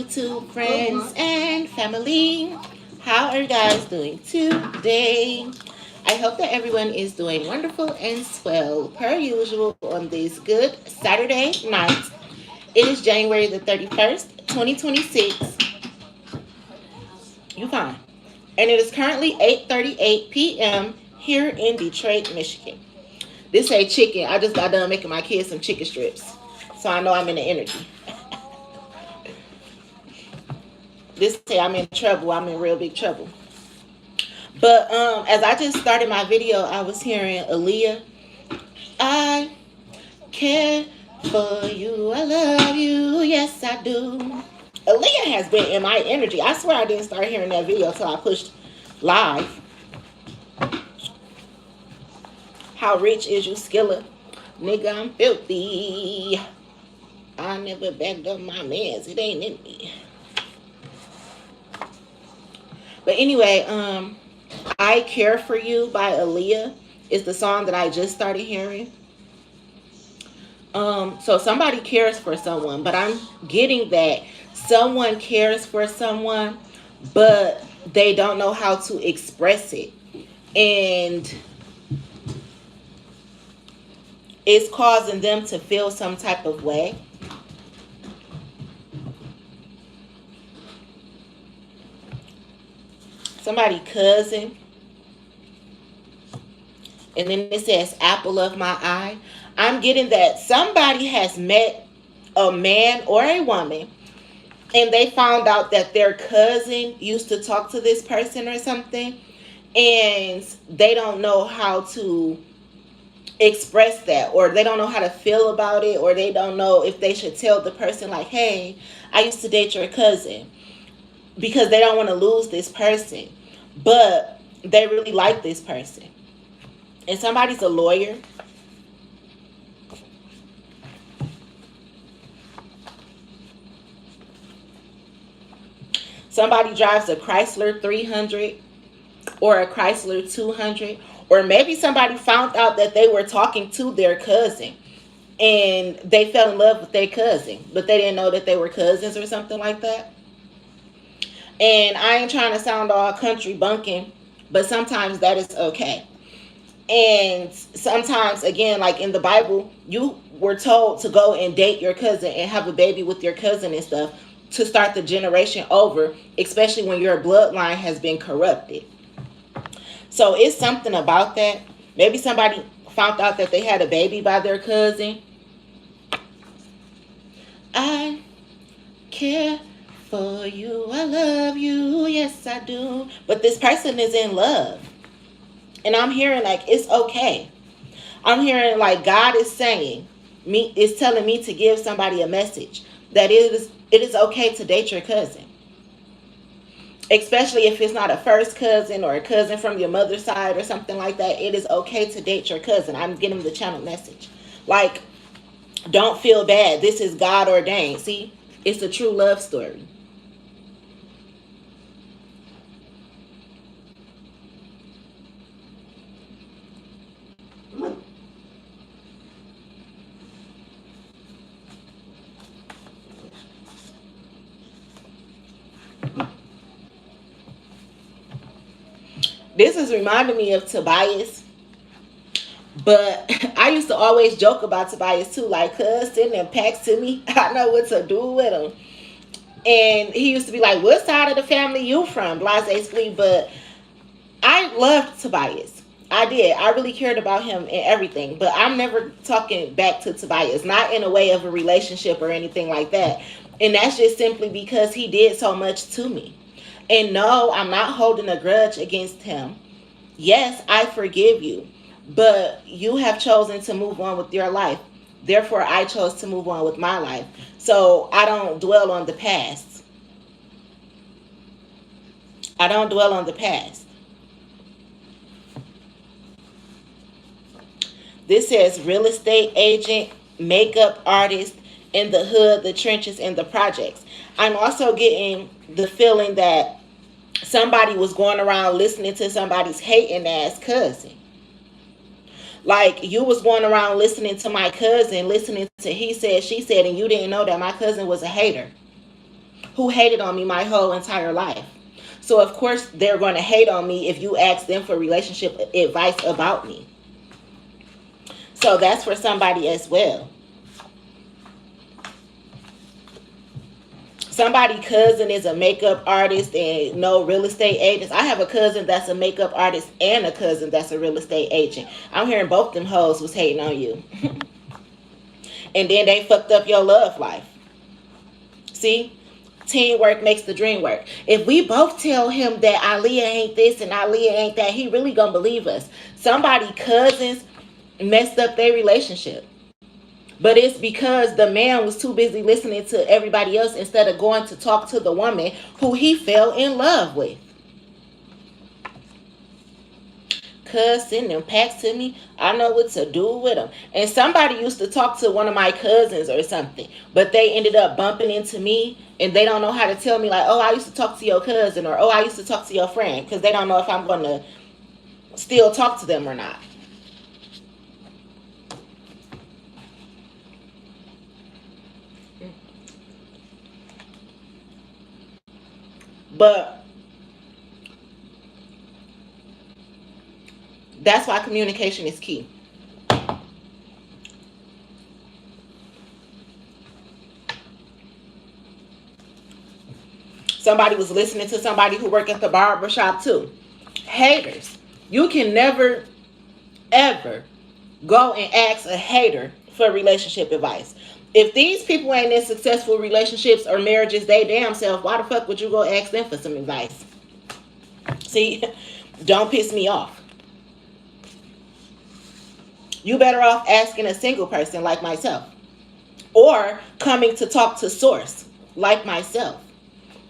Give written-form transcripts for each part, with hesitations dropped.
YouTube friends and family. How are you guys doing today? I hope that everyone is doing wonderful and swell per usual on this good Saturday night. It is January the 31st, 2026. You fine. And it is currently 8:38 p.m. here in Detroit, Michigan. This ain't chicken. I just got done making my kids some chicken strips. So I know I'm in the energy. This say I'm in trouble. I'm in real big trouble. But as I just started my video, I was hearing Isleah. I care for you. I love you. Yes, I do. Isleah has been in my energy. I swear I didn't start hearing that video until I pushed live. How rich is you, Skilla? Nigga, I'm filthy. I never backed up my mans. It ain't in me. But anyway, I Care For You by Isleah is the song that I just started hearing. So somebody cares for someone, but I'm getting that someone cares for someone, but they don't know how to express it. And it's causing them to feel some type of way. Somebody cousin. And then it says apple of my eye. I'm getting that somebody has met a man or a woman and they found out that their cousin used to talk to this person or something, and they don't know how to express that, or they don't know how to feel about it, or they don't know if they should tell the person like, hey, I used to date your cousin, because they don't want to lose this person, but they really like this person. And somebody's a lawyer. Somebody drives a Chrysler 300 or a Chrysler 200. Or maybe somebody found out that they were talking to their cousin and they fell in love with their cousin, but they didn't know that they were cousins or something like that. And I ain't trying to sound all country bunking, but sometimes that is okay. And sometimes, again, like in the Bible, you were told to go and date your cousin and have a baby with your cousin and stuff to start the generation over, especially when your bloodline has been corrupted. So it's something about that. Maybe somebody found out that they had a baby by their cousin. I care for you. I love you. Yes, I do. But this person is in love. And I'm hearing like it's okay. I'm hearing like God is saying, is telling me to give somebody a message that it is okay to date your cousin. Especially if it's not a first cousin or a cousin from your mother's side or something like that. It is okay to date your cousin. I'm getting the channel message. Like, don't feel bad. This is God ordained. See, it's a true love story. This is reminding me of Tobias. But I used to always joke about Tobias too. Like, cuz sending them packs to me. I know what to do with them. And he used to be like, what side of the family you from? Blase Splee. But I loved Tobias. I did. I really cared about him and everything. But I'm never talking back to Tobias. Not in a way of a relationship or anything like that. And that's just simply because he did so much to me. And no, I'm not holding a grudge against him. Yes, I forgive you. But you have chosen to move on with your life. Therefore, I chose to move on with my life. So I don't dwell on the past. I don't dwell on the past. This says real estate agent, makeup artist, in the hood, the trenches, and the projects. I'm also getting the feeling that somebody was going around listening to somebody's hating ass cousin. Like, you was going around listening to my cousin, listening to he said, she said, and you didn't know that my cousin was a hater. who hated on me my whole entire life. So of course they're going to hate on me if you ask them for relationship advice about me. So that's for somebody as well. Somebody cousin is a makeup artist and no real estate agents. I have a cousin that's a makeup artist and a cousin that's a real estate agent. I'm hearing both them hoes was hating on you. And then they fucked up your love life. See? Teamwork makes the dream work. If we both tell him that Isleah ain't this and Isleah ain't that, he really gonna believe us. Somebody cousins messed up their relationship. But it's because the man was too busy listening to everybody else instead of going to talk to the woman who he fell in love with. Cuz send them packs to me. I know what to do with them. And somebody used to talk to one of my cousins or something, but they ended up bumping into me and they don't know how to tell me like, oh, I used to talk to your cousin, or oh, I used to talk to your friend, because they don't know if I'm going to still talk to them or not. But that's why communication is key. Somebody was listening to somebody who worked at the barber shop too. Haters. You can never, ever go and ask a hater for relationship advice. If these people ain't in successful relationships or marriages, they damn self, why the fuck would you go ask them for some advice? See, don't piss me off. You better off asking a single person like myself, or coming to talk to source like myself.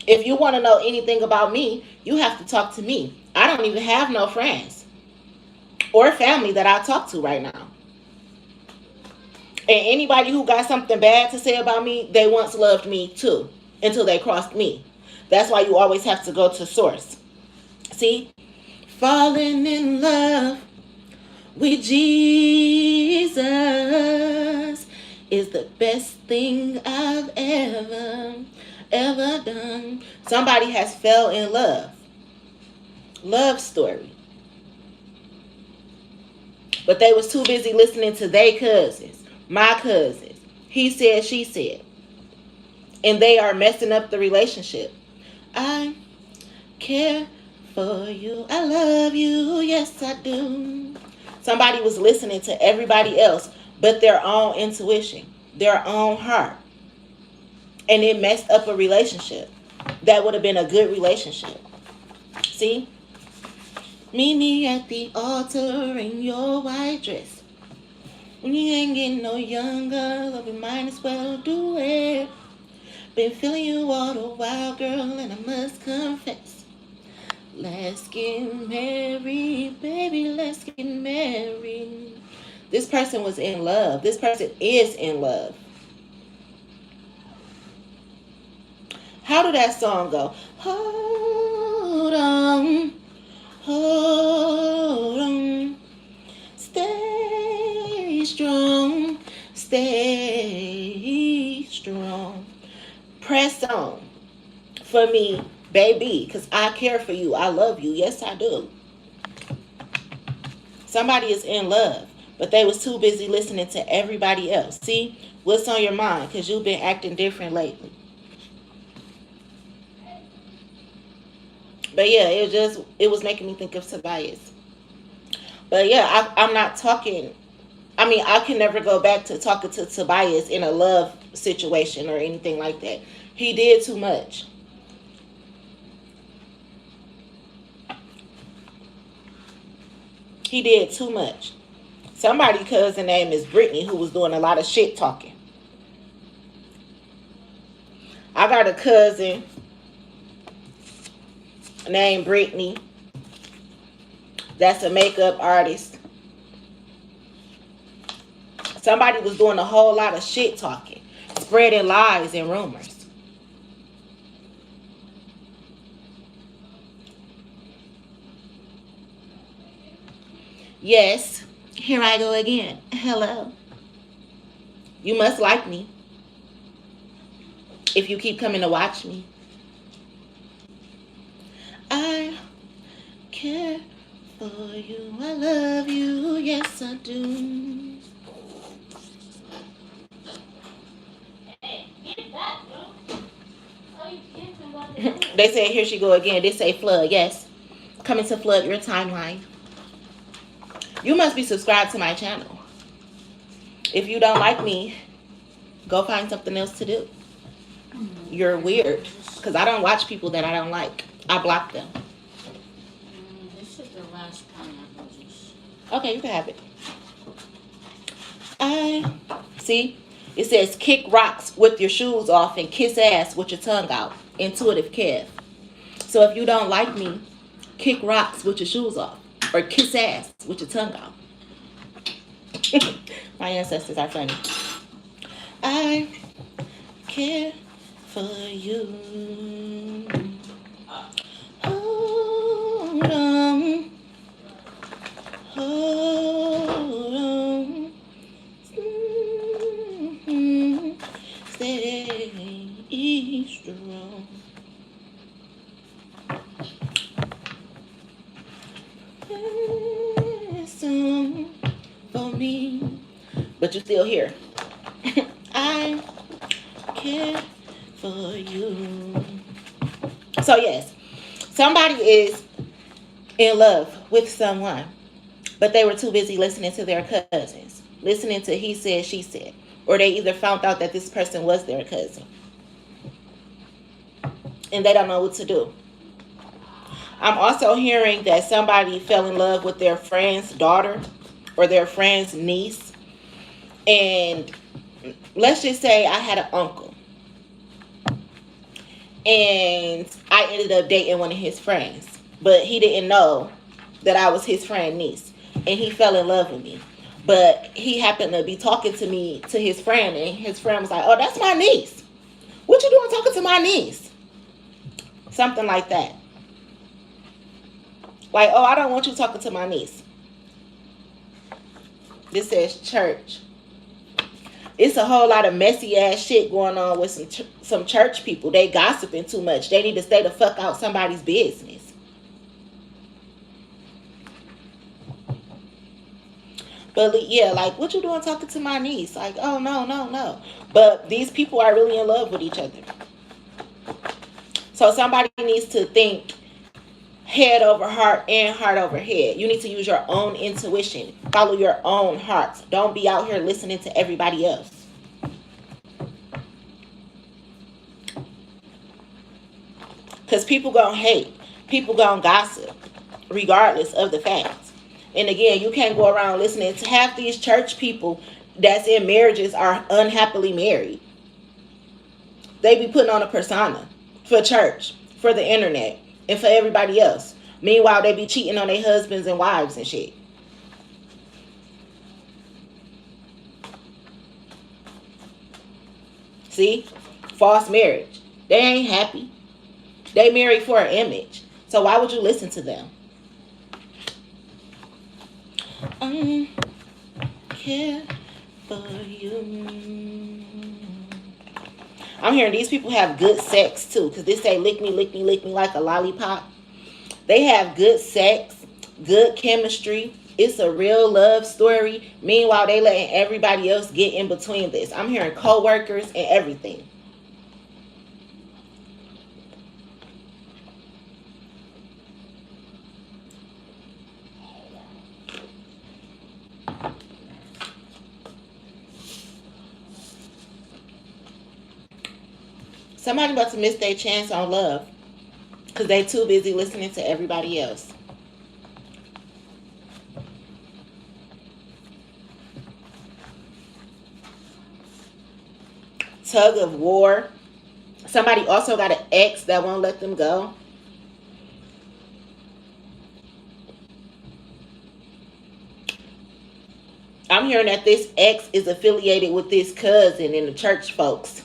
If you want to know anything about me, you have to talk to me. I don't even have no friends or family that I talk to right now. And anybody who got something bad to say about me, they once loved me too, until they crossed me. That's why you always have to go to source. See? Falling in love with Jesus is the best thing I've ever done. Somebody has fell in love. Love story. But they was too busy listening to their cousins. My cousins. He said, she said. And they are messing up the relationship. I care for you. I love you. Yes, I do. Somebody was listening to everybody else but their own intuition, their own heart. And it messed up a relationship that would have been a good relationship. See? Meet me at the altar in your white dress. When you ain't getting no younger, love, we might as well do it. Been feeling you all the while, girl, and I must confess. Let's get married, baby, let's get married. This person was in love. This person is in love. How did that song go? Hold on, hold on. Stay strong, stay strong. Press on for me, baby, because I care for you. I love you. Yes, I do. Somebody is in love, but they was too busy listening to everybody else. See, what's on your mind? Because you've been acting different lately. But yeah, it was making me think of Tobias. But yeah, I'm not talking. I mean, I can never go back to talking to Tobias in a love situation or anything like that. He did too much. He did too much. Somebody's cousin name is Brittany, who was doing a lot of shit talking. I got a cousin named Brittany that's a makeup artist. Somebody was doing a whole lot of shit talking, spreading lies and rumors. Yes, here I go again. Hello. You must like me. if you keep coming to watch me. I care for you. I love you. Yes, I do. They say, here she go again. They say flood. Yes. Coming to flood your timeline. You must be subscribed to my channel. If you don't like me, go find something else to do. You're weird. Because I don't watch people that I don't like. I block them. This is the last pineapple juice. Okay, you can have it. See? It says kick rocks with your shoes off and kiss ass with your tongue out. Intuitive Kev. So if you don't like me, kick rocks with your shoes off. Or kiss ass with your tongue out. My ancestors are funny. I care for you. Hold on. Hold on. Stay strong. Listen for me. But you're still here. I care for you. So yes, somebody is in love with someone, but they were too busy listening to their cousins, listening to he said, she said, or they either found out that this person was their cousin and they don't know what to do. I'm also hearing that somebody fell in love with their friend's daughter or their friend's niece. And let's just say I had an uncle and I ended up dating one of his friends, but he didn't know that I was his friend's niece, and he fell in love with me. But he happened to be talking to me, to his friend, and his friend was like, oh, that's my niece. What you doing talking to my niece? Something like that. Like, oh, I don't want you talking to my niece. This says church. It's a whole lot of messy ass shit going on with some church people. They gossiping too much. They need to stay the fuck out somebody's business. But yeah, like, what you doing talking to my niece? Like, oh, no. But these people are really in love with each other. So somebody needs to think head over heart and heart over head. You need to use your own intuition. Follow your own heart. Don't be out here listening to everybody else. Because people gonna hate. People gonna gossip. Regardless of the facts. And again, you can't go around listening to half these church people that's in marriages are unhappily married. They be putting on a persona for church, for the internet, and for everybody else. Meanwhile, they be cheating on their husbands and wives and shit. See? False marriage. They ain't happy. They married for an image. So why would you listen to them? I care for you. I'm hearing these people have good sex too, because they say lick me like a lollipop. They have good sex, good chemistry. It's a real love story. Meanwhile, they letting everybody else get in between this. I'm hearing co-workers and everything. Somebody about to miss their chance on love because they too busy listening to everybody else. Tug of war. Somebody also got an ex that won't let them go. I'm hearing that this ex is affiliated with this cousin and the church folks.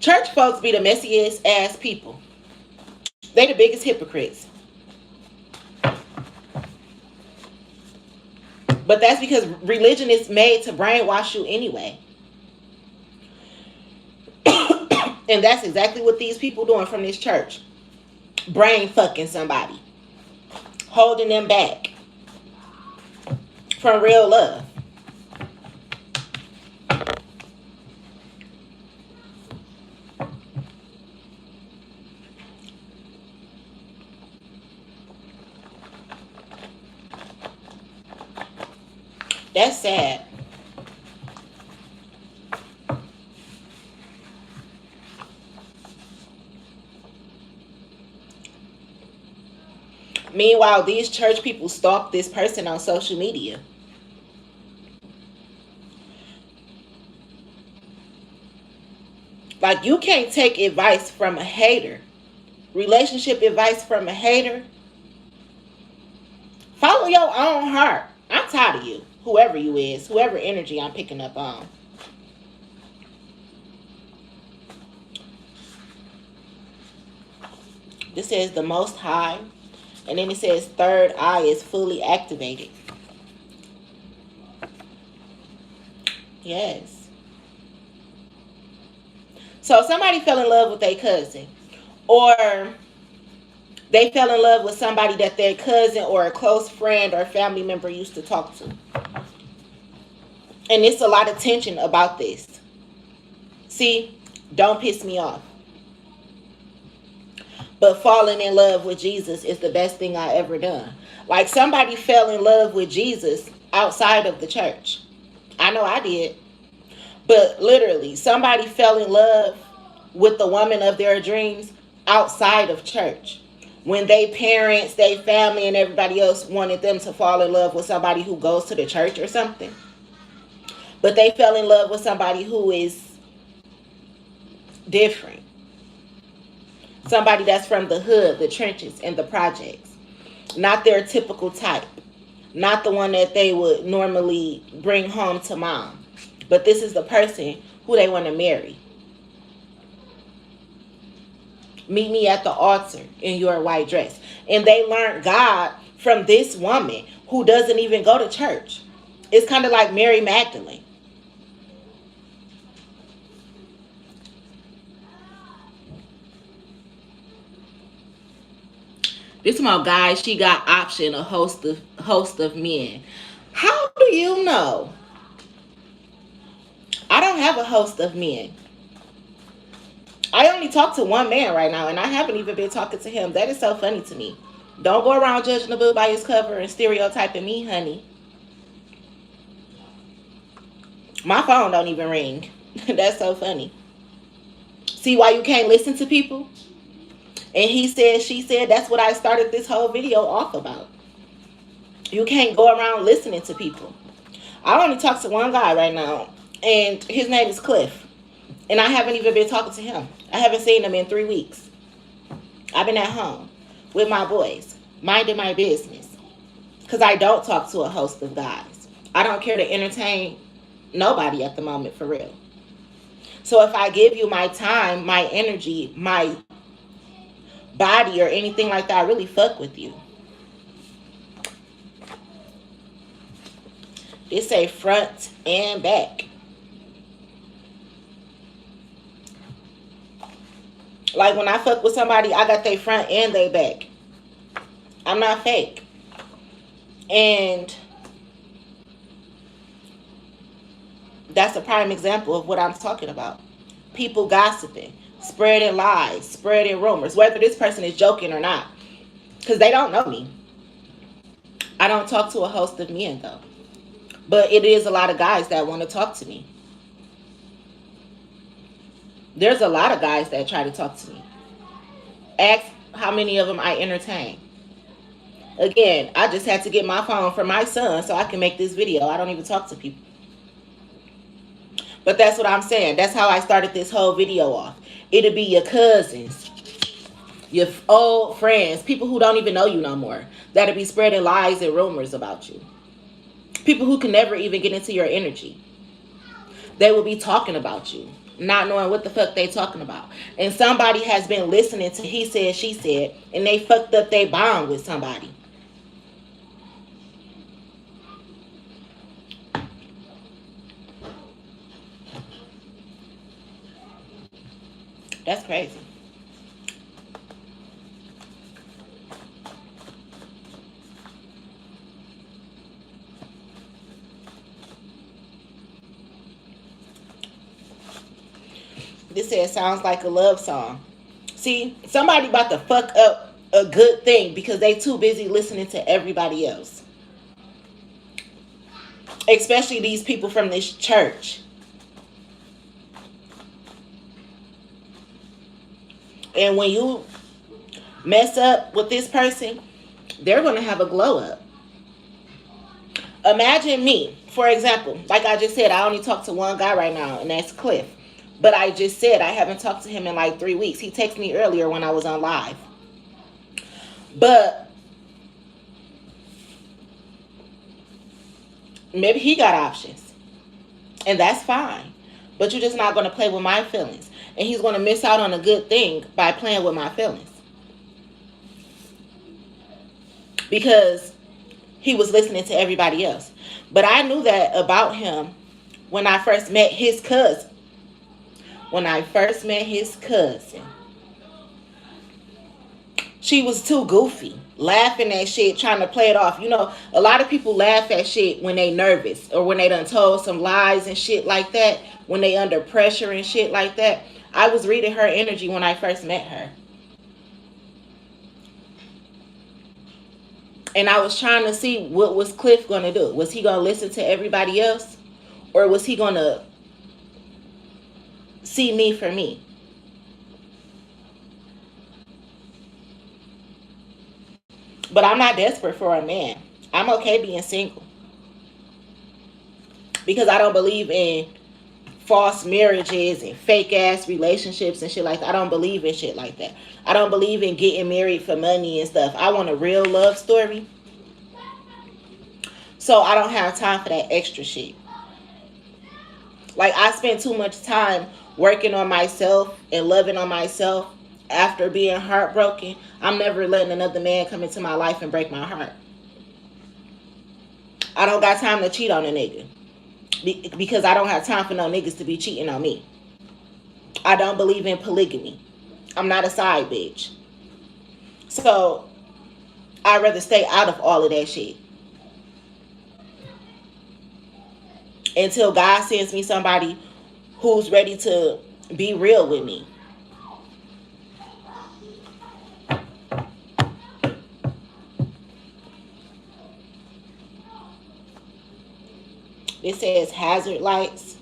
Church folks be the messiest ass people. They the biggest hypocrites. But that's because religion is made to brainwash you anyway. And that's exactly what these people doing from this church. Brain fucking somebody. Holding them back from real love. That's sad. Meanwhile, these church people stalk this person on social media. Like, you can't take advice from a hater. Relationship advice from a hater. Follow your own heart. I'm tired of you. Whoever you is. Whoever energy I'm picking up on. This says the Most High. And then it says third eye is fully activated. Yes. So if somebody fell in love with their cousin, or they fell in love with somebody that their cousin or a close friend or family member used to talk to. And it's a lot of tension about this. See, don't piss me off. But falling in love with Jesus is the best thing I ever done. Like, somebody fell in love with Jesus outside of the church. I know I did. But literally, somebody fell in love with the woman of their dreams outside of church. When they parents, they family, and everybody else wanted them to fall in love with somebody who goes to the church or something. But they fell in love with somebody who is different. Somebody that's from the hood, the trenches, and the projects. Not their typical type. Not the one that they would normally bring home to mom. But this is the person who they want to marry. Meet me at the altar in your white dress. And they learned God from this woman who doesn't even go to church. It's kind of like Mary Magdalene. This my guy, she got option a host of men. How do you know? I don't have a host of men. I only talk to one man right now, and I haven't even been talking to him. That is so funny to me. Don't go around judging the book by his cover and stereotyping me, honey. My phone don't even ring. That's so funny. See why you can't listen to people? And he said, she said, that's what I started this whole video off about. You can't go around listening to people. I only talk to one guy right now, and his name is Cliff. And I haven't even been talking to him. I haven't seen him in 3 weeks. I've been at home with my boys, minding my business. Because I don't talk to a host of guys. I don't care to entertain nobody at the moment, for real. So if I give you my time, my energy, my body, or anything like that, I really fuck with you. They say front and back. Like, when I fuck with somebody, I got their front and their back. I'm not fake. And that's a prime example of what I'm talking about. People gossiping, spreading lies, spreading rumors, whether this person is joking or not. Because they don't know me. I don't talk to a host of men, though. But it is a lot of guys that want to talk to me. There's a lot of guys that try to talk to me. Ask how many of them I entertain. Again, I just had to get my phone from my son so I can make this video. I don't even talk to people. But that's what I'm saying. That's how I started this whole video off. It'll be your cousins, your old friends, people who don't even know you no more, that'll be spreading lies and rumors about you. People who can never even get into your energy. They will be talking about you, not knowing what the fuck they talking about. And somebody has been listening to he said, she said, and they fucked up their bond with somebody. That's crazy. This says sounds like a love song. See, somebody about to fuck up a good thing because they too busy listening to everybody else. Especially these people from this church. And when you mess up with this person, they're going to have a glow up. Imagine me, for example, like I just said, I only talk to one guy right now, and that's Cliff. But I just said I haven't talked to him in like 3 weeks. He texted me earlier when I was on live. But maybe he got options. And that's fine. But you're just not going to play with my feelings. And he's going to miss out on a good thing by playing with my feelings. Because he was listening to everybody else. But I knew that about him when I first met his cousin. She was too goofy, laughing at shit, trying to play it off. You know, a lot of people laugh at shit when they nervous or when they done told some lies and shit like that, when they under pressure and shit like that. I was reading her energy when I first met her. And I was trying to see what was Cliff going to do. Was he going to listen to everybody else? Or was he going to see me for me? But I'm not desperate for a man. I'm okay being single. Because I don't believe in false marriages and fake ass relationships and shit like that. I don't believe in shit like that. I don't believe in getting married for money and stuff. I want a real love story. So I don't have time for that extra shit. Like, I spend too much time working on myself and loving on myself after being heartbroken. I'm never letting another man come into my life and break my heart. I don't got time to cheat on a nigga. Because I don't have time for no niggas to be cheating on me. I don't believe in polygamy. I'm not a side bitch. So I'd rather stay out of all of that shit. Until God sends me somebody who's ready to be real with me. It says hazard lights.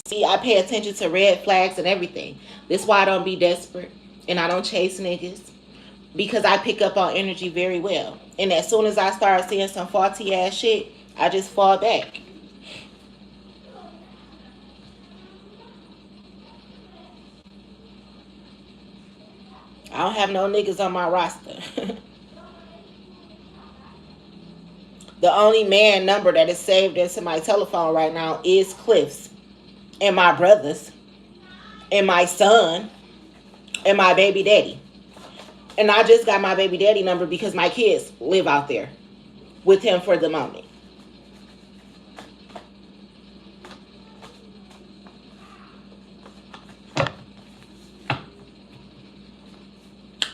See, I pay attention to red flags and everything. This is why I don't be desperate and I don't chase niggas. Because I pick up on energy very well. And as soon as I start seeing some faulty ass shit, I just fall back. I don't have no niggas on my roster. The only man number that is saved into my telephone right now is Cliff's, and my brother's, and my son, and my baby daddy. And I just got my baby daddy number because my kids live out there with him for the moment.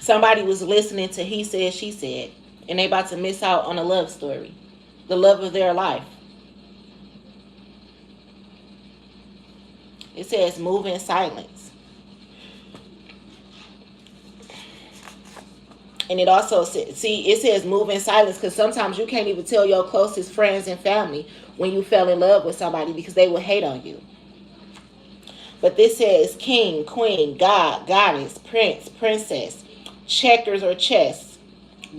Somebody was listening to He Said, She Said, and they about to miss out on a love story. The love of their life. It says move in silence. And it also says, see, it says move in silence because sometimes you can't even tell your closest friends and family when you fell in love with somebody because they will hate on you. But this says king, queen, god, goddess, prince, princess, checkers or chess,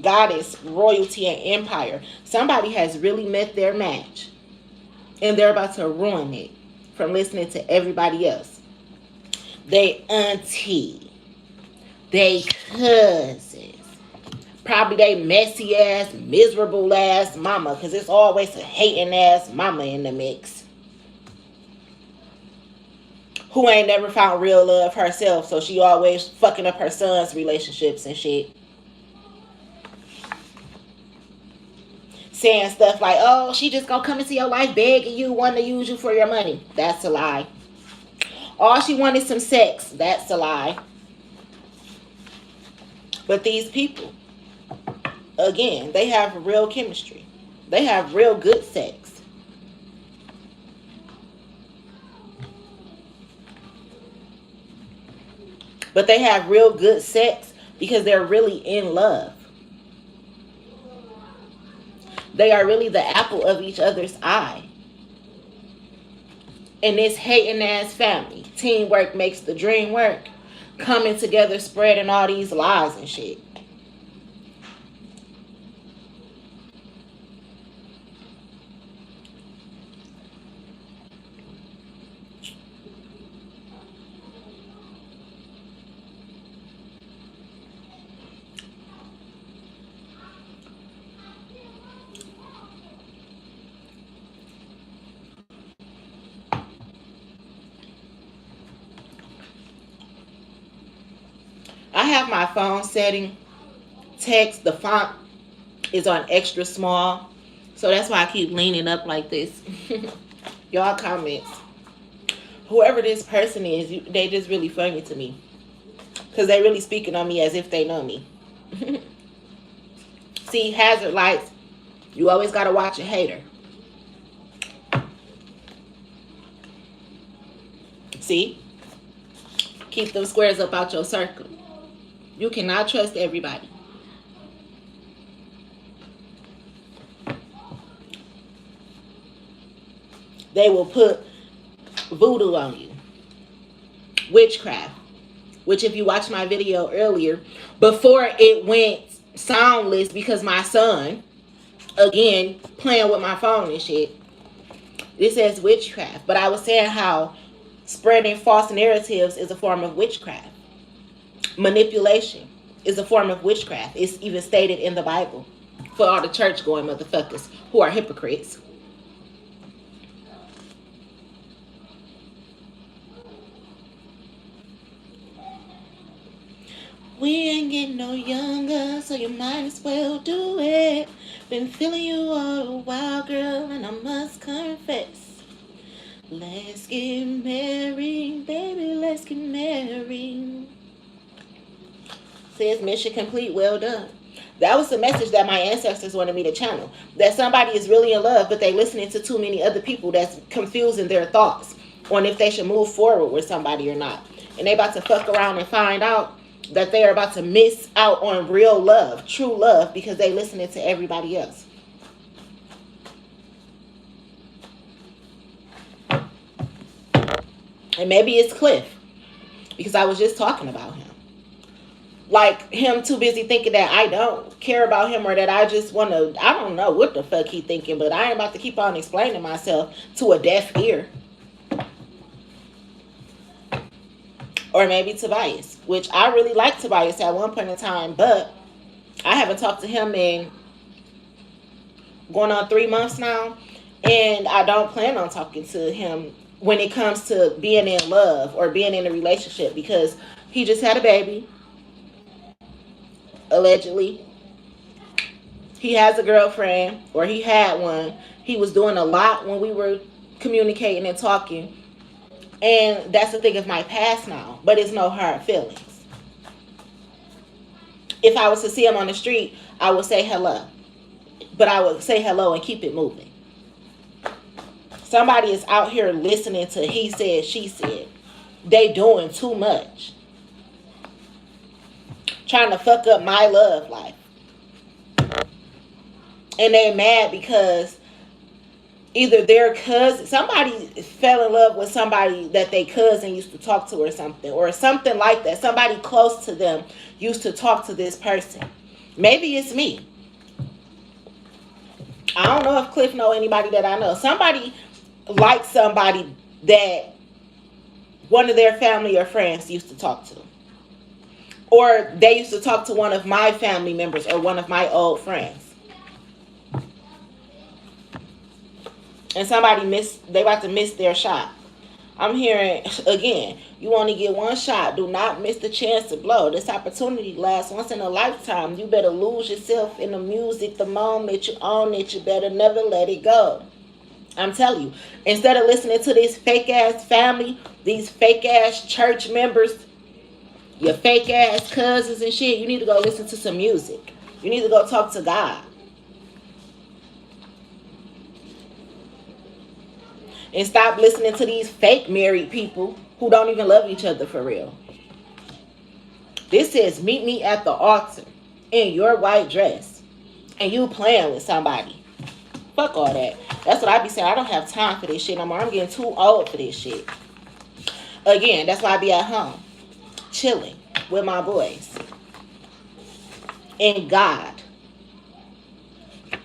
goddess, royalty, and empire. Somebody has really met their match. And they're about to ruin it from listening to everybody else. They auntie. They cousins. Probably they messy ass, miserable ass mama. Because it's always a hating ass mama in the mix. Who ain't never found real love herself. So she always fucking up her son's relationships and shit. saying stuff like, oh, she just gonna come into your life begging you, wanting to use you for your money. That's a lie. All she wanted some sex. That's a lie. But these people, again, they have real chemistry. They have real good sex. But they have real good sex because they're really in love. They are really the apple of each other's eye. In this hating ass family, teamwork makes the dream work. Coming together, spreading all these lies and shit. I have my phone setting. Text, the font is on extra small. So that's why I keep leaning up like this. Y'all comments. Whoever this person is, they just really funny to me. Because they really speaking on me as if they know me. See, hazard lights. You always got to watch a hater. See? Keep them squares up out your circle. You cannot trust everybody. They will put voodoo on you. Witchcraft. Which if you watched my video earlier, before it went soundless because my son, again, playing with my phone and shit, it says witchcraft. But I was saying how spreading false narratives is a form of witchcraft. Manipulation is a form of witchcraft. It's even stated in the Bible for all the church going motherfuckers who are hypocrites. We ain't getting no younger, so you might as well do it. Been feeling you all a while, girl, and I must confess. Let's get married, baby, let's get married. Says mission complete, well done. That was the message that my ancestors wanted me to channel. That somebody is really in love, but they listening to too many other people that's confusing their thoughts on if they should move forward with somebody or not. And they about to fuck around and find out that they are about to miss out on real love, true love, because they listening to everybody else. And maybe it's Cliff, because I was just talking about him. Like him too busy thinking that I don't care about him or that I just want to, I don't know what the fuck he thinking, but I ain't about to keep on explaining myself to a deaf ear. Or maybe Tobias, which I really liked Tobias at one point in time, but I haven't talked to him in going on 3 months now, and I don't plan on talking to him when it comes to being in love or being in a relationship, because he just had a baby, allegedly. He has a girlfriend, or he had one. He was doing a lot when we were communicating and talking. And that's the thing of my past now. But it's no hard feelings. If I was to see him on the street, I would say hello. But I would say hello and keep it moving. Somebody is out here listening to he said, she said. They doing too much. Trying to fuck up my love life. And they mad because either their cousin, somebody fell in love with somebody that their cousin used to talk to or something like that. Somebody close to them used to talk to this person. Maybe it's me. I don't know if Cliff know anybody that I know. Somebody likes somebody that one of their family or friends used to talk to. Or they used to talk to one of my family members or one of my old friends. And somebody they about to miss their shot. I'm hearing again, you only get one shot. Do not miss the chance to blow. This opportunity lasts once in a lifetime. You better lose yourself in the music the moment you own it. You better never let it go. I'm telling you, instead of listening to this fake ass family, these fake ass church members, your fake ass cousins and shit, you need to go listen to some music. You need to go talk to God. And stop listening to these fake married people who don't even love each other for real. This says, meet me at the altar in your white dress. And you playing with somebody. Fuck all that. That's what I be saying. I don't have time for this shit no more. I'm getting too old for this shit. Again, that's why I be at home. Chilling with my boys. And God.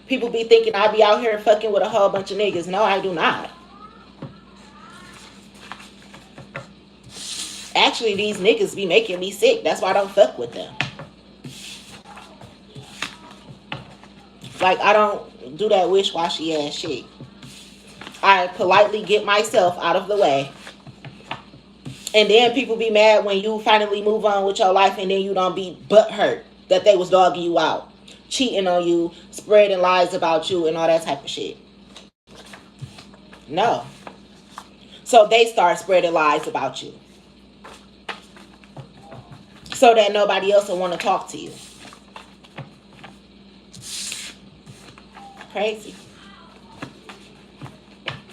People be thinking I be out here fucking with a whole bunch of niggas. No, I do not. Actually, these niggas be making me sick. That's why I don't fuck with them. Like, I don't do that wish-washy ass shit. I politely get myself out of the way. And then people be mad when you finally move on with your life and then you don't be butthurt that they was dogging you out, cheating on you, spreading lies about you and all that type of shit. No. So they start spreading lies about you. So that nobody else will want to talk to you. Crazy.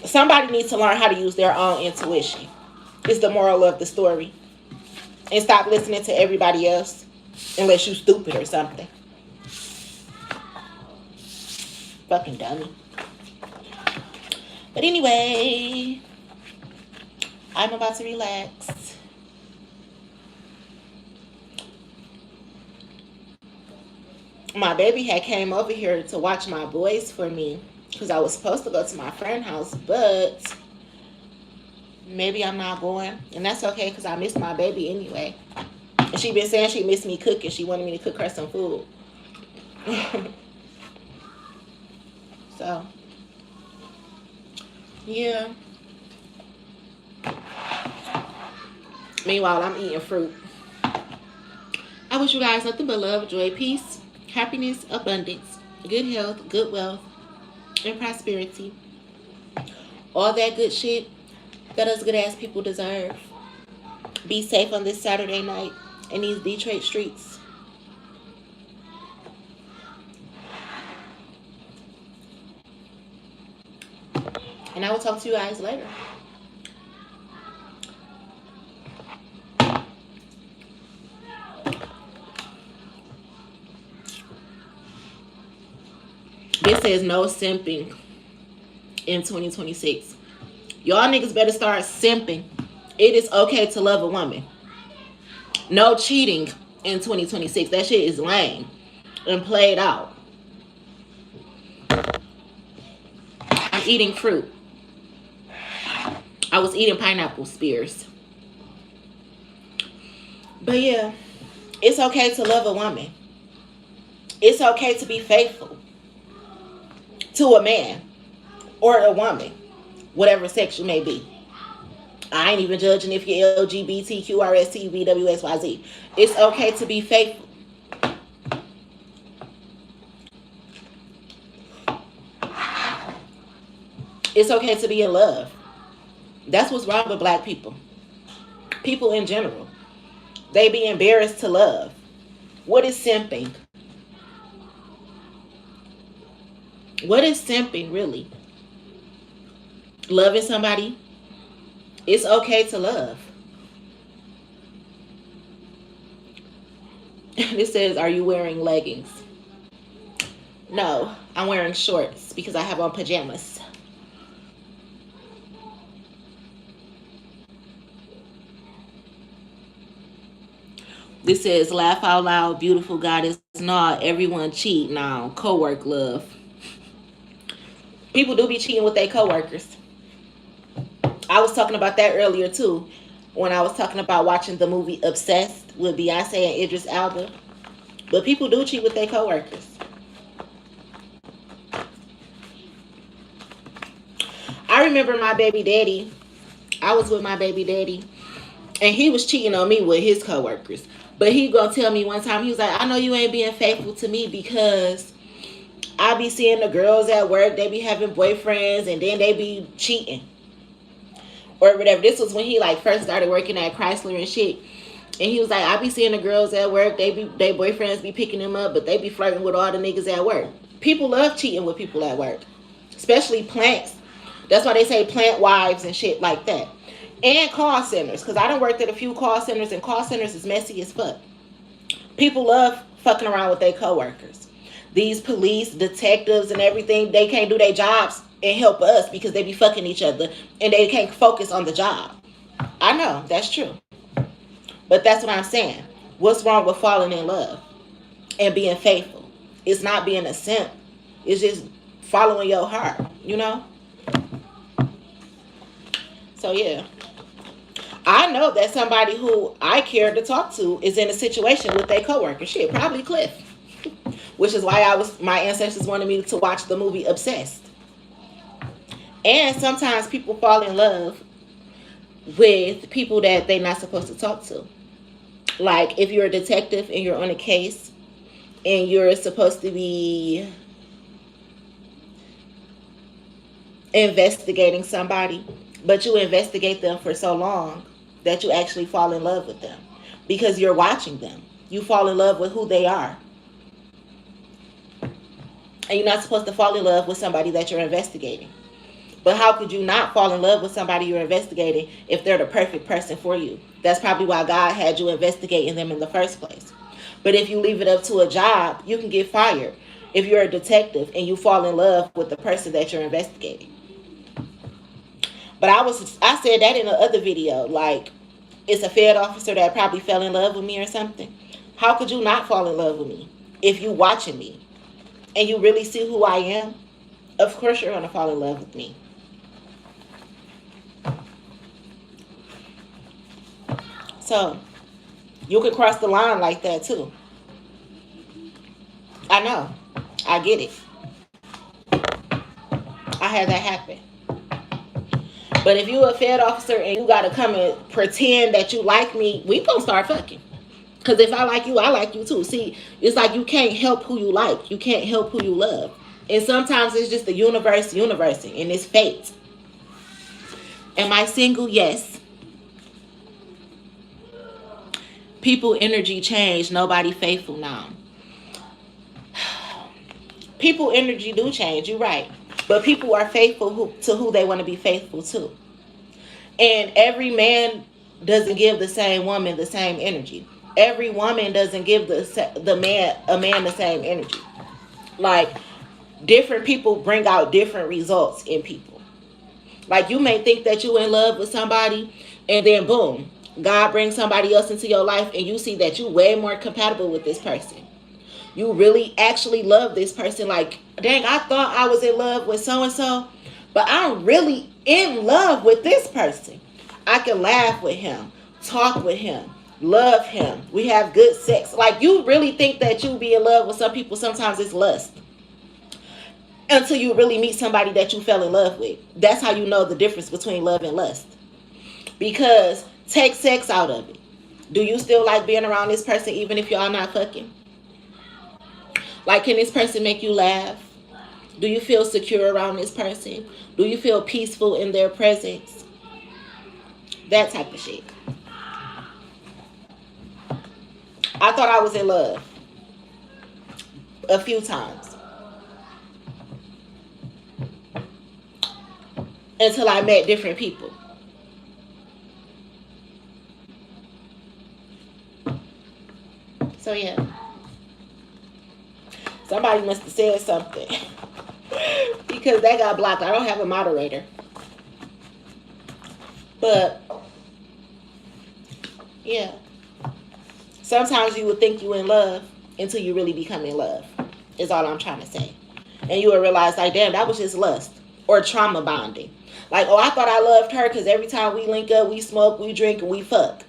Somebody needs to learn how to use their own intuition. It's the moral of the story. And stop listening to everybody else unless you stupid or something. Fucking dummy. But anyway, I'm about to relax. My baby had came over here to watch my boys for me because I was supposed to go to my friend's house, but maybe I'm not going, and that's okay because I miss my baby anyway. And she been saying she missed me cooking. She wanted me to cook her some food. So, yeah. Meanwhile, I'm eating fruit. I wish you guys nothing but love, joy, peace, happiness, abundance, good health, good wealth, and prosperity. All that good shit that us good ass people deserve. Be safe on this Saturday night in these Detroit streets. And I will talk to you guys later. This says no simping in 2026. Y'all niggas better start simping. It is okay to love a woman. No cheating in 2026. That shit is lame and played out. I'm eating fruit. I was eating pineapple spears. But yeah, it's okay to love a woman. It's okay to be faithful to a man or a woman, whatever sex you may be. I ain't even judging if you're LGBTQ, RST, VWXYZ. It's okay to be faithful. It's okay to be in love. That's what's wrong with black people. People in general. They be embarrassed to love. What is simping? What is simping really? Loving somebody? It's okay to love. This says, are you wearing leggings? No, I'm wearing shorts because I have on pajamas. This says, laugh out loud, beautiful goddess. Nah, everyone cheat now. Co-work love. People do be cheating with their co-workers. I was talking about that earlier too, when I was talking about watching the movie Obsessed with Beyonce and Idris Elba. But people do cheat with their co-workers. I remember my baby daddy. I was with my baby daddy, and he was cheating on me with his coworkers. But he gonna tell me one time, he was like, I know you ain't being faithful to me because I be seeing the girls at work, they be having boyfriends, and then they be cheating or whatever. This was when he like first started working at Chrysler and shit. And he was like, I be seeing the girls at work, they boyfriends be picking them up, but they be flirting with all the niggas at work. People love cheating with people at work, especially plants. That's why they say plant wives and shit like that. And call centers, because I done worked at a few call centers, and call centers is messy as fuck. People love fucking around with their coworkers. These police, detectives, and everything, they can't do their jobs and help us because they be fucking each other and they can't focus on the job. I know, that's true. But that's what I'm saying. What's wrong with falling in love and being faithful? It's not being a simp. It's just following your heart, you know? So, yeah. I know that somebody who I care to talk to is in a situation with their coworker. Shit, probably Cliff. Which is why my ancestors wanted me to watch the movie Obsessed. And sometimes people fall in love with people that they're not supposed to talk to. Like if you're a detective and you're on a case and you're supposed to be investigating somebody, but you investigate them for so long that you actually fall in love with them because you're watching them. You fall in love with who they are. And you're not supposed to fall in love with somebody that you're investigating. But how could you not fall in love with somebody you're investigating if they're the perfect person for you? That's probably why God had you investigating them in the first place. But if you leave it up to a job, you can get fired if you're a detective and you fall in love with the person that you're investigating. But I said that in the other video, like it's a Fed officer that probably fell in love with me or something. How could you not fall in love with me if you watching me and you really see who I am? Of course you're going to fall in love with me. So, you can cross the line like that too. I know. I get it. I had that happen. But if you a Fed officer and you got to come and pretend that you like me, we going to start fucking. Because if I like you too. See, it's like you can't help who you like. You can't help who you love. And sometimes it's just the universing, and it's fate. Am I single? Yes. People energy change. Nobody faithful now. People energy do change. You're right. But people are faithful to who they want to be faithful to. And every man doesn't give the same woman the same energy. Every woman doesn't give a man the same energy. Like, different people bring out different results in people. Like, you may think that you're in love with somebody, and then boom, God brings somebody else into your life, and you see that you're way more compatible with this person. You really actually love this person. Like, dang, I thought I was in love with so-and-so, but I'm really in love with this person. I can laugh with him, talk with him, love him. We have good sex. Like, you really think that you be in love with some people. Sometimes it's lust. Until you really meet somebody that you fell in love with. That's how you know the difference between love and lust. Because take sex out of it. Do you still like being around this person even if y'all not fucking? Like, can this person make you laugh? Do you feel secure around this person? Do you feel peaceful in their presence? That type of shit. I thought I was in love a few times. Until I met different people. So yeah. Somebody must have said something. Because that got blocked. I don't have a moderator. But yeah. Sometimes you would think you in love until you really become in love. Is all I'm trying to say. And you will realize, like, damn, that was just lust. Or trauma bonding. Like, oh, I thought I loved her because every time we link up, we smoke, we drink, and we fuck.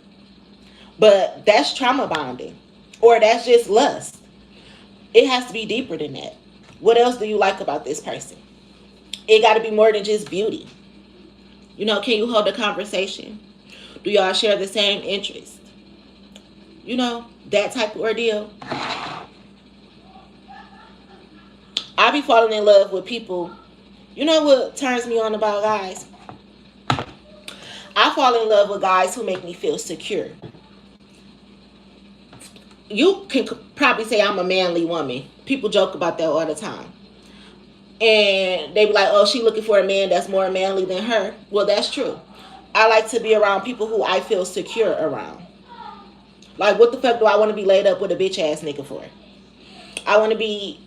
But that's trauma bonding. Or that's just lust. It has to be deeper than that. What else do you like about this person? It got to be more than just beauty. You know, can you hold a conversation? Do y'all share the same interest? You know, that type of ordeal. I be falling in love with people. You know what turns me on about guys? I fall in love with guys who make me feel secure. You can probably say I'm a manly woman. People joke about that all the time. And they be like, oh, she looking for a man that's more manly than her. Well, that's true. I like to be around people who I feel secure around. Like, what the fuck do I want to be laid up with a bitch ass nigga for? I want to be,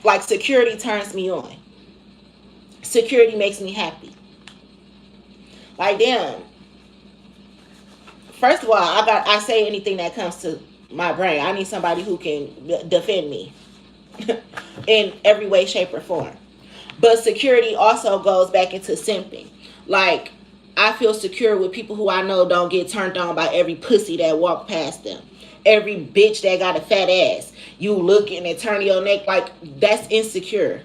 like, security turns me on. Security makes me happy. Like, damn. First of all, I say anything that comes to my brain. I need somebody who can defend me in every way, shape, or form. But security also goes back into simping. Like, I feel secure with people who I know don't get turned on by every pussy that walk past them. Every bitch that got a fat ass. You looking and turn your neck, like, that's insecure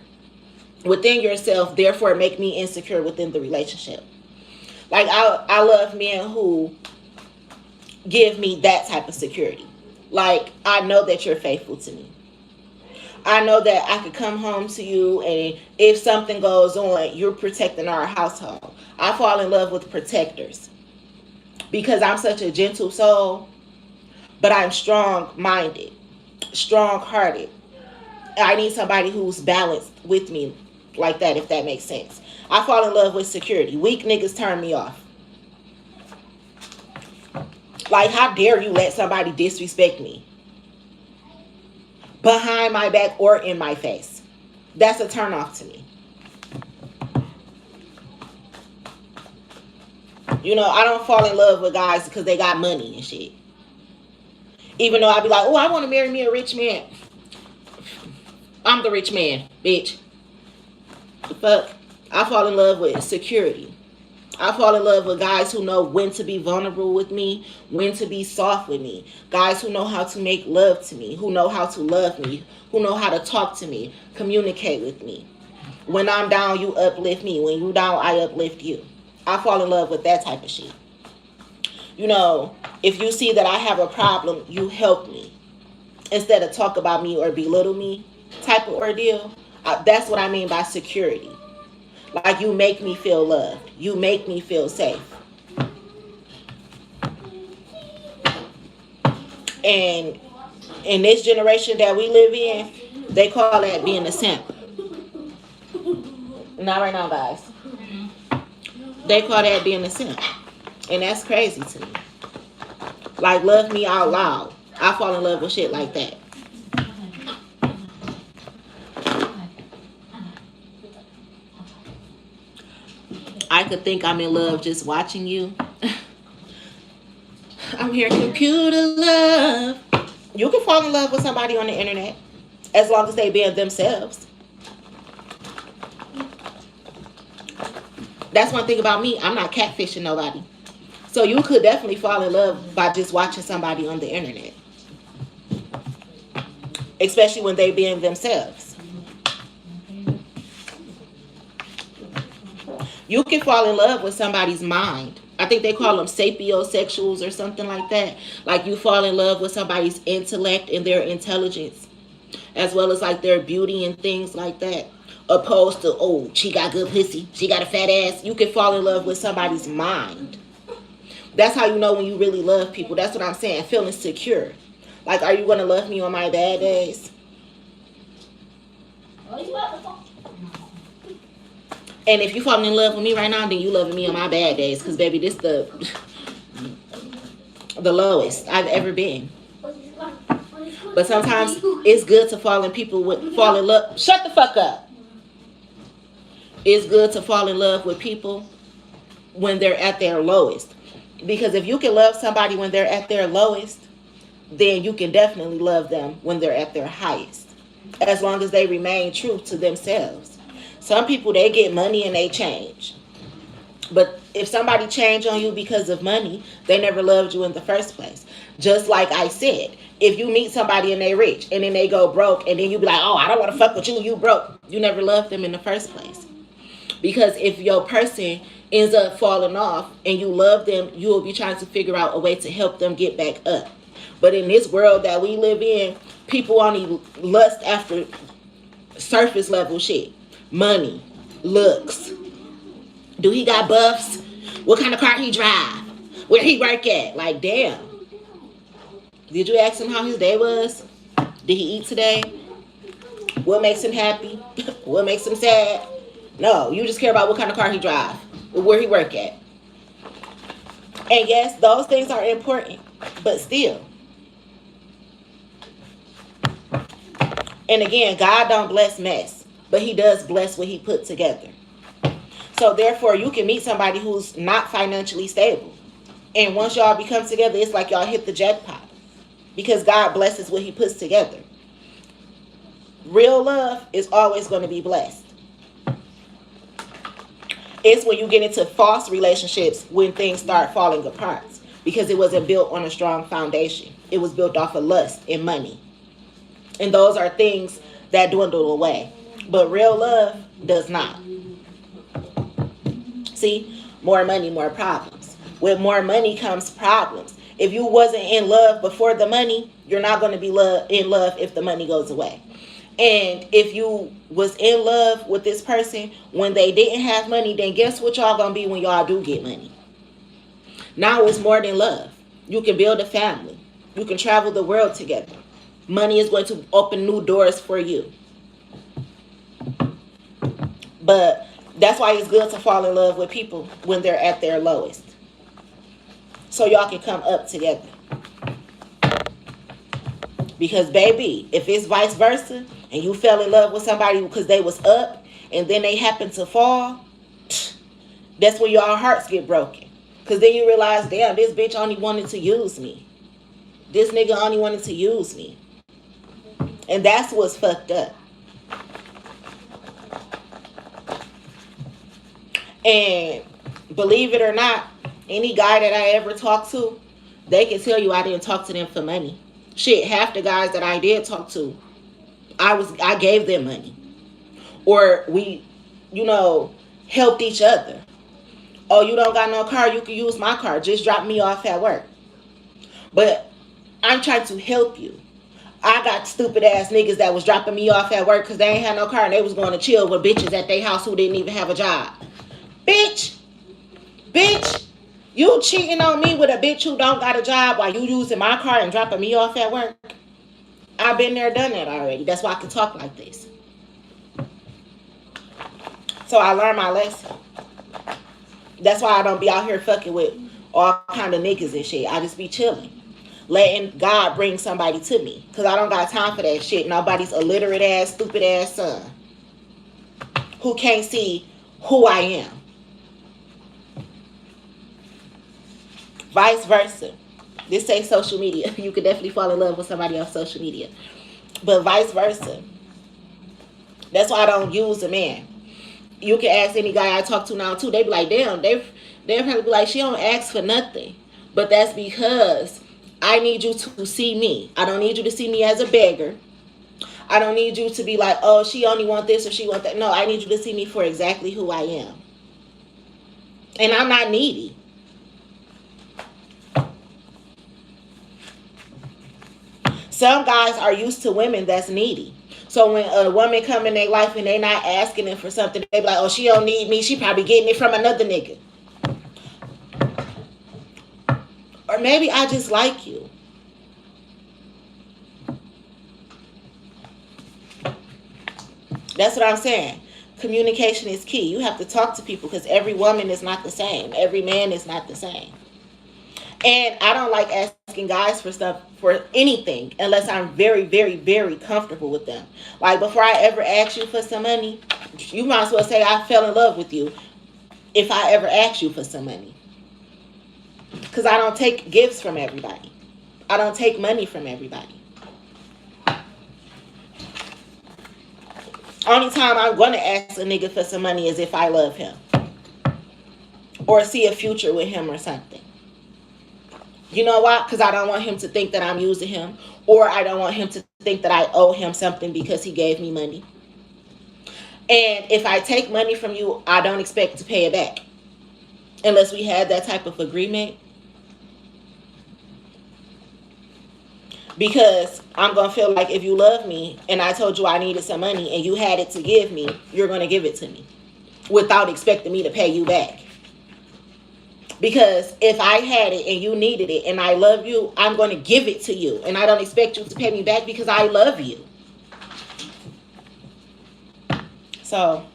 within yourself, therefore make me insecure within the relationship. Like, I love men who give me that type of security. Like, I know that you're faithful to me. I know that I could come home to you, and if something goes on, you're protecting our household. I fall in love with protectors because I'm such a gentle soul, but I'm strong-minded, strong-hearted. I need somebody who's balanced with me like that, if that makes sense. I fall in love with security. Weak niggas turn me off. Like, how dare you let somebody disrespect me? Behind my back or in my face. That's a turn off to me. You know, I don't fall in love with guys because they got money and shit. Even though I be like, oh, I want to marry me a rich man. I'm the rich man, bitch. The fuck? I fall in love with security. I fall in love with guys who know when to be vulnerable with me, when to be soft with me. Guys who know how to make love to me, who know how to love me, who know how to talk to me, communicate with me. When I'm down, you uplift me. When you down, I uplift you. I fall in love with that type of shit. You know, if you see that I have a problem, you help me. Instead of talk about me or belittle me type of ordeal. That's what I mean by security. Like, you make me feel loved. You make me feel safe. And in this generation that we live in, they call that being a simp. Not right now, guys. They call that being a simp. And that's crazy to me. Like, love me out loud. I fall in love with shit like that. I could think I'm in love just watching you. I'm here, computer love. You can fall in love with somebody on the internet as long as they being themselves. That's one thing about me. I'm not catfishing nobody. So you could definitely fall in love by just watching somebody on the internet. Especially when they being themselves. You can fall in love with somebody's mind. I think they call them sapiosexuals or something like that. Like, you fall in love with somebody's intellect and their intelligence, as well as like their beauty and things like that. Opposed to, oh, she got good pussy, she got a fat ass. You can fall in love with somebody's mind. That's how you know when you really love people. That's what I'm saying, feeling secure. Like, are you going to love me on my bad days? And if you falling in love with me right now, then you loving me on my bad days. Because, baby, this the lowest I've ever been. But sometimes it's good to fall in love. Shut the fuck up. It's good to fall in love with people when they're at their lowest. Because if you can love somebody when they're at their lowest, then you can definitely love them when they're at their highest. As long as they remain true to themselves. Some people, they get money and they change. But if somebody changed on you because of money, they never loved you in the first place. Just like I said, if you meet somebody and they rich and then they go broke and then you be like, oh, I don't want to fuck with you, you broke. You never loved them in the first place. Because if your person ends up falling off and you love them, you will be trying to figure out a way to help them get back up. But in this world that we live in, people only lust after surface level shit. Money, looks. Do he got buffs? What kind of car he drive? Where he work at? Like, damn. Did you ask him how his day was? Did he eat today? What makes him happy? What makes him sad? No, you just care about what kind of car he drive, where he work at. And yes, those things are important, but still. And again, God don't bless mess, but he does bless what he put together. So therefore, you can meet somebody who's not financially stable. And once y'all become together, it's like y'all hit the jackpot. Because God blesses what he puts together. Real love is always going to be blessed. It's when you get into false relationships when things start falling apart. Because it wasn't built on a strong foundation. It was built off of lust and money. And those are things that dwindle away. But real love does not. See, more money, more problems. With more money comes problems. If you wasn't in love before the money, you're not going to be in love if the money goes away. And if you was in love with this person when they didn't have money, then guess what y'all going to be when y'all do get money? Now it's more than love. You can build a family. You can travel the world together. Money is going to open new doors for you. But that's why it's good to fall in love with people when they're at their lowest. So y'all can come up together. Because baby, if it's vice versa, and you fell in love with somebody because they was up, and then they happen to fall, that's when your hearts get broken. Because then you realize, damn, this bitch only wanted to use me. This nigga only wanted to use me. And that's what's fucked up. And believe it or not, any guy that I ever talked to, they can tell you I didn't talk to them for money. Shit, half the guys that I did talk to, I gave them money. Or we, helped each other. Oh, you don't got no car, you can use my car. Just drop me off at work. But I'm trying to help you. I got stupid ass niggas that was dropping me off at work because they ain't had no car and they was going to chill with bitches at their house who didn't even have a job. Bitch, you cheating on me with a bitch who don't got a job while you using my car and dropping me off at work? I've been there, done that already. That's why I can talk like this. So I learned my lesson. That's why I don't be out here fucking with all kind of niggas and shit. I just be chilling. Letting God bring somebody to me. Because I don't got time for that shit. Nobody's illiterate ass, stupid ass son. Who can't see who I am. Vice versa. This ain't social media. You could definitely fall in love with somebody on social media. But vice versa. That's why I don't use a man. You can ask any guy I talk to now too. They be like, damn, they'll probably be like, she don't ask for nothing. But that's because I need you to see me. I don't need you to see me as a beggar. I don't need you to be like, oh, she only want this or she want that. No, I need you to see me for exactly who I am. And I'm not needy. Some guys are used to women that's needy. So when a woman come in their life and they not asking them for something, they be like, oh, she don't need me. She probably getting it from another nigga. Or maybe I just like you. That's what I'm saying. Communication is key. You have to talk to people because every woman is not the same. Every man is not the same. And I don't like asking guys for stuff, for anything, unless I'm very, very, very comfortable with them. Like, before I ever ask you for some money, you might as well say I fell in love with you if I ever ask you for some money. Because I don't take gifts from everybody. I don't take money from everybody. Only time I'm going to ask a nigga for some money is if I love him. Or see a future with him or something. You know why? Because I don't want him to think that I'm using him. Or I don't want him to think that I owe him something because he gave me money. And if I take money from you, I don't expect to pay it back. unless we had that type of agreement. Because I'm going to feel like if you love me and I told you I needed some money and you had it to give me, you're going to give it to me without expecting me to pay you back. Because if I had it and you needed it and I love you, I'm going to give it to you. And I don't expect you to pay me back because I love you. So,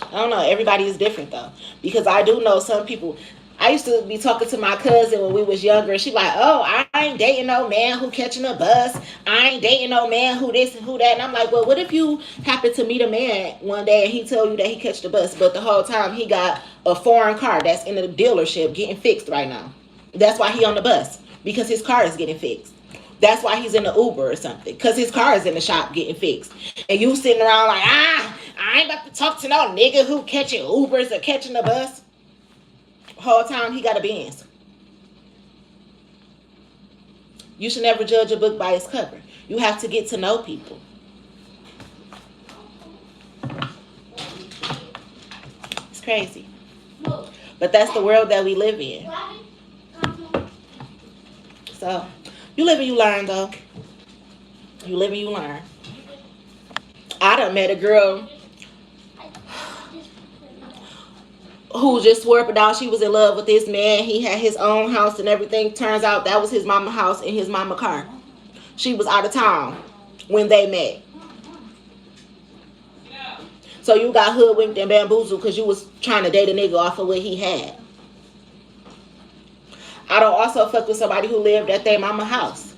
I don't know. Everybody is different though. Because I do know some people. I used to be talking to my cousin when we was younger. And she like, oh, I ain't dating no man who catching a bus. I ain't dating no man who this and who that. And I'm like, well, what if you happen to meet a man one day and he tell you that he catch the bus, but the whole time he got a foreign car that's in the dealership getting fixed right now. That's why he on the bus, because his car is getting fixed. That's why he's in the Uber or something, because his car is in the shop getting fixed. And you sitting around like, I ain't about to talk to no nigga who catching Ubers or catching the bus. Whole time he got a Benz. You should never judge a book by its cover. You have to get to know people. It's crazy. But that's the world that we live in. So, you live and you learn though. You live and you learn. I done met a girl who just swore up and down she was in love with this man. He had his own house and everything. Turns out that was his mama house and his mama car. She was out of town when they met. So you got hoodwinked and bamboozled because you was trying to date a nigga off of what he had. I don't also fuck with somebody who lived at their mama house.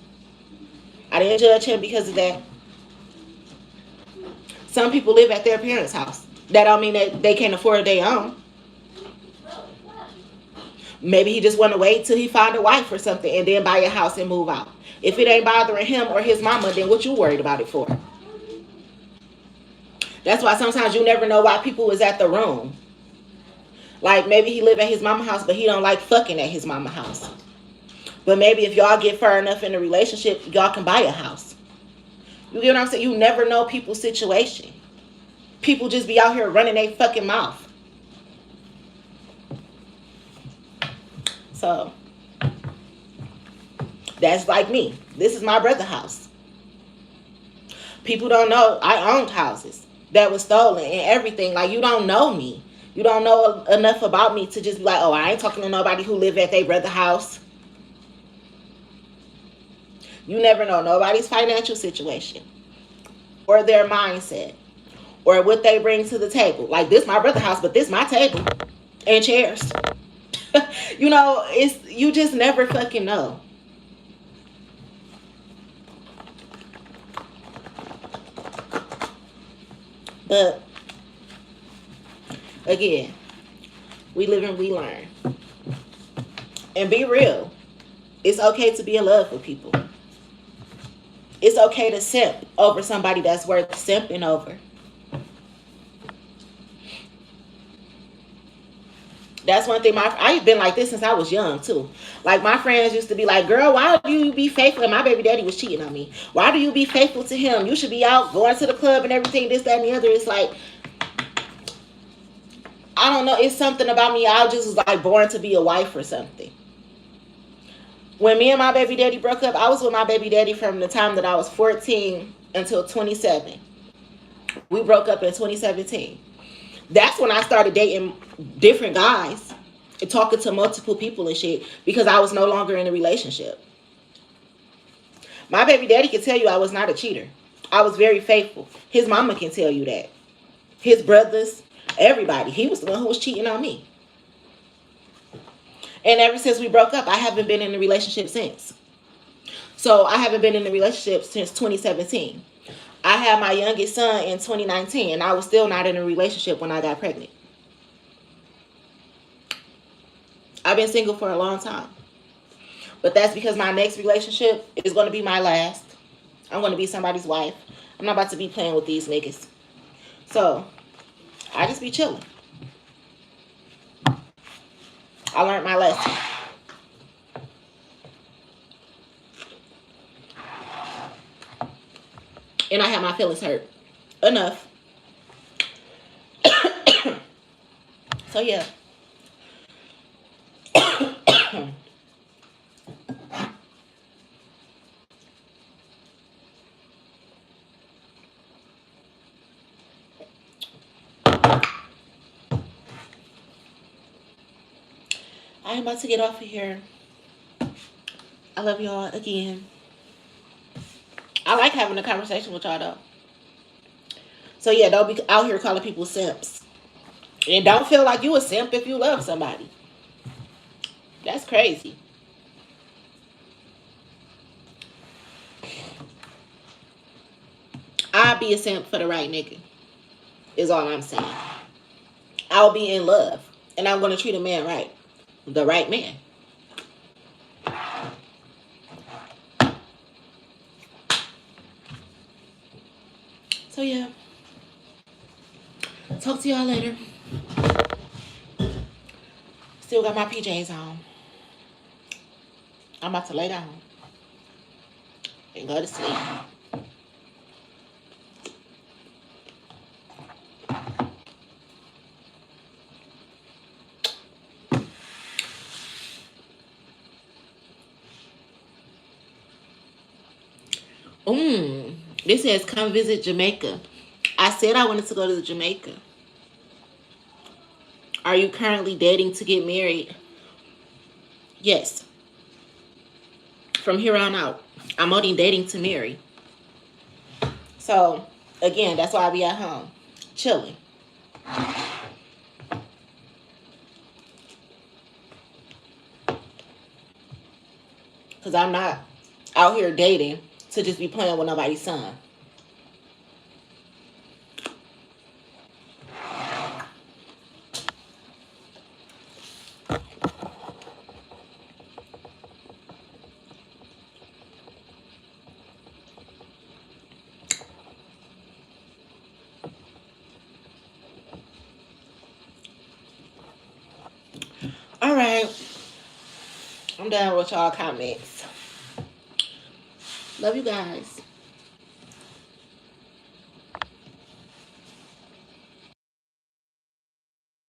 I didn't judge him because of that. Some people live at their parents' house. That don't mean that they can't afford their own. Maybe he just want to wait till he find a wife or something and then buy a house and move out. If it ain't bothering him or his mama, then what you worried about it for? That's why sometimes you never know why people is at the room. Like maybe he live at his mama house, but he don't like fucking at his mama house. But maybe if y'all get far enough in a relationship, y'all can buy a house. You get what I'm saying? You never know people's situation. People just be out here running their fucking mouth. So, that's like me. This is my brother's house. People don't know I owned houses that was stolen and everything. Like, you don't know me. You don't know enough about me to just be like, oh, I ain't talking to nobody who live at their brother's house. You never know nobody's financial situation or their mindset or what they bring to the table. Like, this my brother's house, but this my table and chairs. You know, you just never fucking know. But again, we live and we learn. And be real. It's okay to be in love with people. It's okay to simp over somebody that's worth simping over. That's one thing. I've been like this since I was young too. Like my friends used to be like, girl, why do you be faithful? And my baby daddy was cheating on me. Why do you be faithful to him? You should be out going to the club and everything, this, that, and the other. It's like, I don't know. It's something about me. I just was like born to be a wife or something. When me and my baby daddy broke up, I was with my baby daddy from the time that I was 14 until 27. We broke up in 2017. That's when I started dating different guys and talking to multiple people and shit because I was no longer in a relationship. My baby daddy can tell you I was not a cheater. I was very faithful. His mama can tell you that. His brothers, everybody. He was the one who was cheating on me. And ever since we broke up, I haven't been in a relationship since. So I haven't been in a relationship since 2017. I had my youngest son in 2019, and I was still not in a relationship when I got pregnant. I've been single for a long time. But that's because my next relationship is going to be my last. I'm going to be somebody's wife. I'm not about to be playing with these niggas. So, I just be chilling. I learned my lesson. And I had my feelings hurt. Enough. So yeah. I'm about to get off of here. I love y'all again. I like having a conversation with y'all though. So yeah, don't be out here calling people simps. And don't feel like you a simp if you love somebody. That's crazy. I'll be a simp for the right nigga. Is all I'm saying. I'll be in love. And I'm gonna treat a man right. The right man. So yeah. Talk to y'all later. Still got my PJs on. I'm about to lay down and go to sleep. This says come visit Jamaica. I said I wanted to go to Jamaica. Are you currently dating to get married? Yes. From here on out, I'm only dating to marry. So, again, that's why I be at home, chilling. Because I'm not out here dating to just be playing with nobody's son. All right. I'm done with y'all comments. Love you guys.